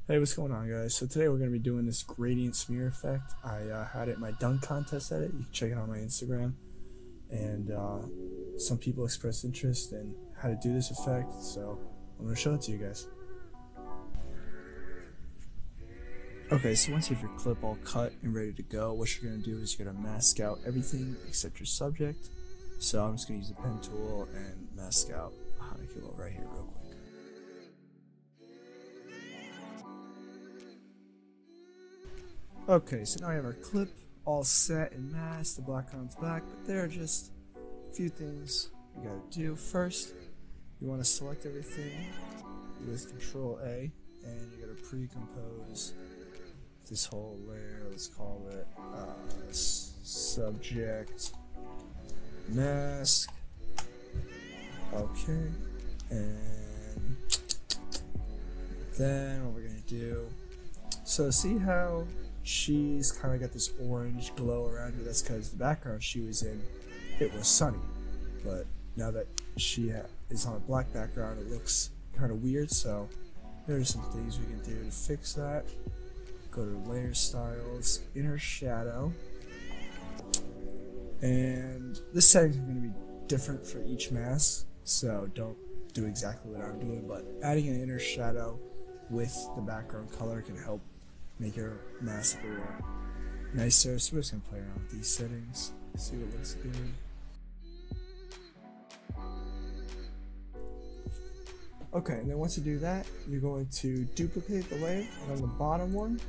Hey, what's going on, guys? So today we're going to be doing this gradient smear effect. I had it in my dunk contest at it. You can check it on my Instagram. And some people expressed interest in how to do this effect, so I'm going to show it to you guys. Okay, so once you have your clip all cut and ready to go, what you're going to do is you're going to mask out everything except your subject. So I'm just going to use the pen tool and mask out Haze right here real quick. Okay, so now we have our clip all set and masked, the background's black, but there are just a few things you gotta do. First, you want to select everything with Control A, and you gotta pre-compose this whole layer. Let's call it subject mask. Okay, and then what we're gonna do, so see how she's kind of got this orange glow around her? That's because the background she was in, it was sunny, but now that she is on a black background, it looks kind of weird. So there's some things we can do to fix that. Go to layer styles, inner shadow, and this setting is going to be different for each mask, so don't do exactly what I'm doing, but adding an inner shadow with the background color can help make your mask a little nicer. So we're just gonna play around with these settings, see what looks good. Okay, and then once you do that, you're going to duplicate the layer, and on the bottom one,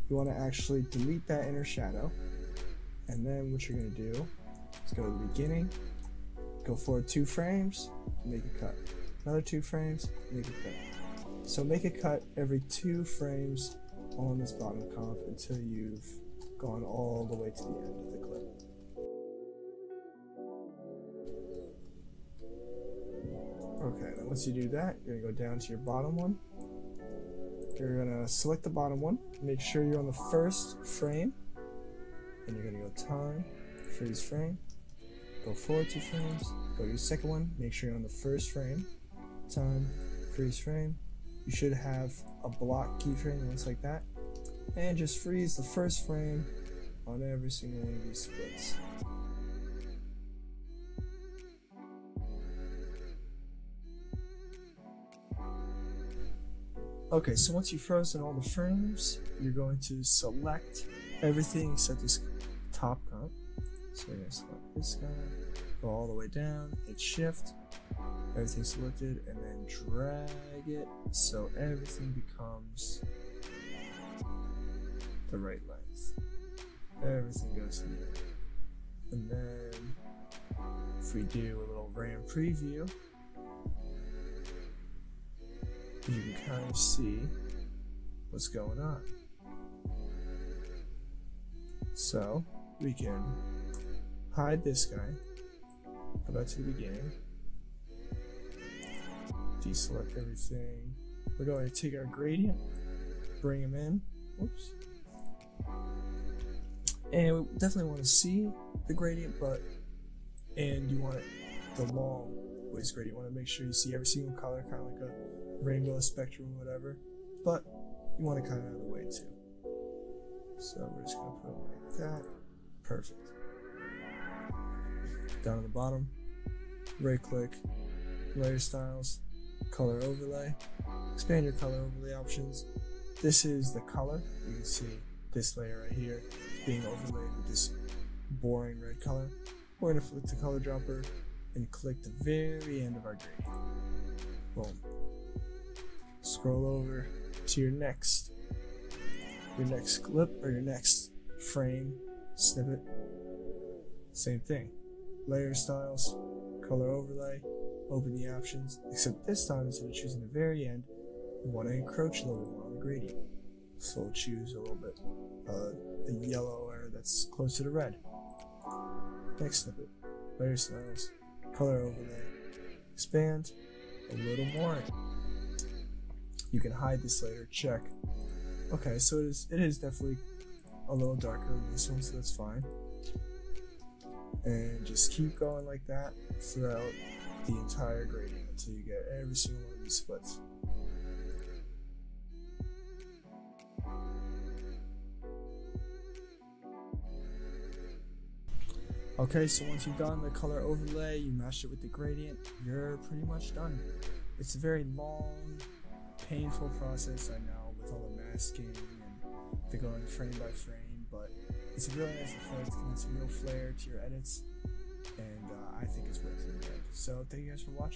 you want to actually delete that inner shadow. And then what you're gonna do is go to the beginning, go forward 2 frames, make a cut. Another 2 frames, make a cut. So make a cut every 2 frames on this bottom comp until you've gone all the way to the end of the clip. Okay, then once you do that, you're gonna go down to your bottom one. You're gonna select the bottom one, make sure you're on the first frame, and you're gonna go time, freeze frame, go forward 2 frames, go to your second one, make sure you're on the first frame, time, freeze frame. You should have a block keyframe that looks like that, and just freeze the first frame on every single one of these splits. Okay, so once you've frozen all the frames, you're going to select everything except this top comp. So you're going to select this guy, go all the way down, hit shift, everything's selected, and then drag it so everything becomes the right length. Everything goes to the end. And then if we do a little RAM preview, you can kind of see what's going on. So we can hide this guy, go back to the beginning, deselect everything. We're going to take our gradient, bring him in, whoops. And we definitely want to see the gradient, and you want it the long ways gradient. You want to make sure you see every single color, kind of like a rainbow spectrum or whatever, but you want it kind of out of the way too. So we're just going to put it like that. Perfect. Down at the bottom, right click, layer styles, color overlay, expand your color overlay options. This is the color. You can see this layer right here is being overlaid with this boring red color. We're going to flick the color dropper and click the very end of our gradient. Boom. Scroll over to your next clip or your next frame snippet. Same thing. Layer styles, color overlay, open the options, except this time instead of choosing the very end, we want to encroach a little bit more on the gradient. So we'll choose a little bit the yellow area that's close to the red. Next snippet, layer styles, color overlay, expand a little more. You can hide this layer, check. Okay, so it is definitely a little darker than this one, so that's fine. And just keep going like that throughout the entire gradient until you get every single one of these splits. Okay, so once you've done the color overlay, you mash it with the gradient, you're pretty much done. It's a very long, painful process, I know, with all the masking and the going frame by frame, but it's a really nice effect and it's a real flair to your edits, and I think it's worth it in the end. So thank you guys for watching.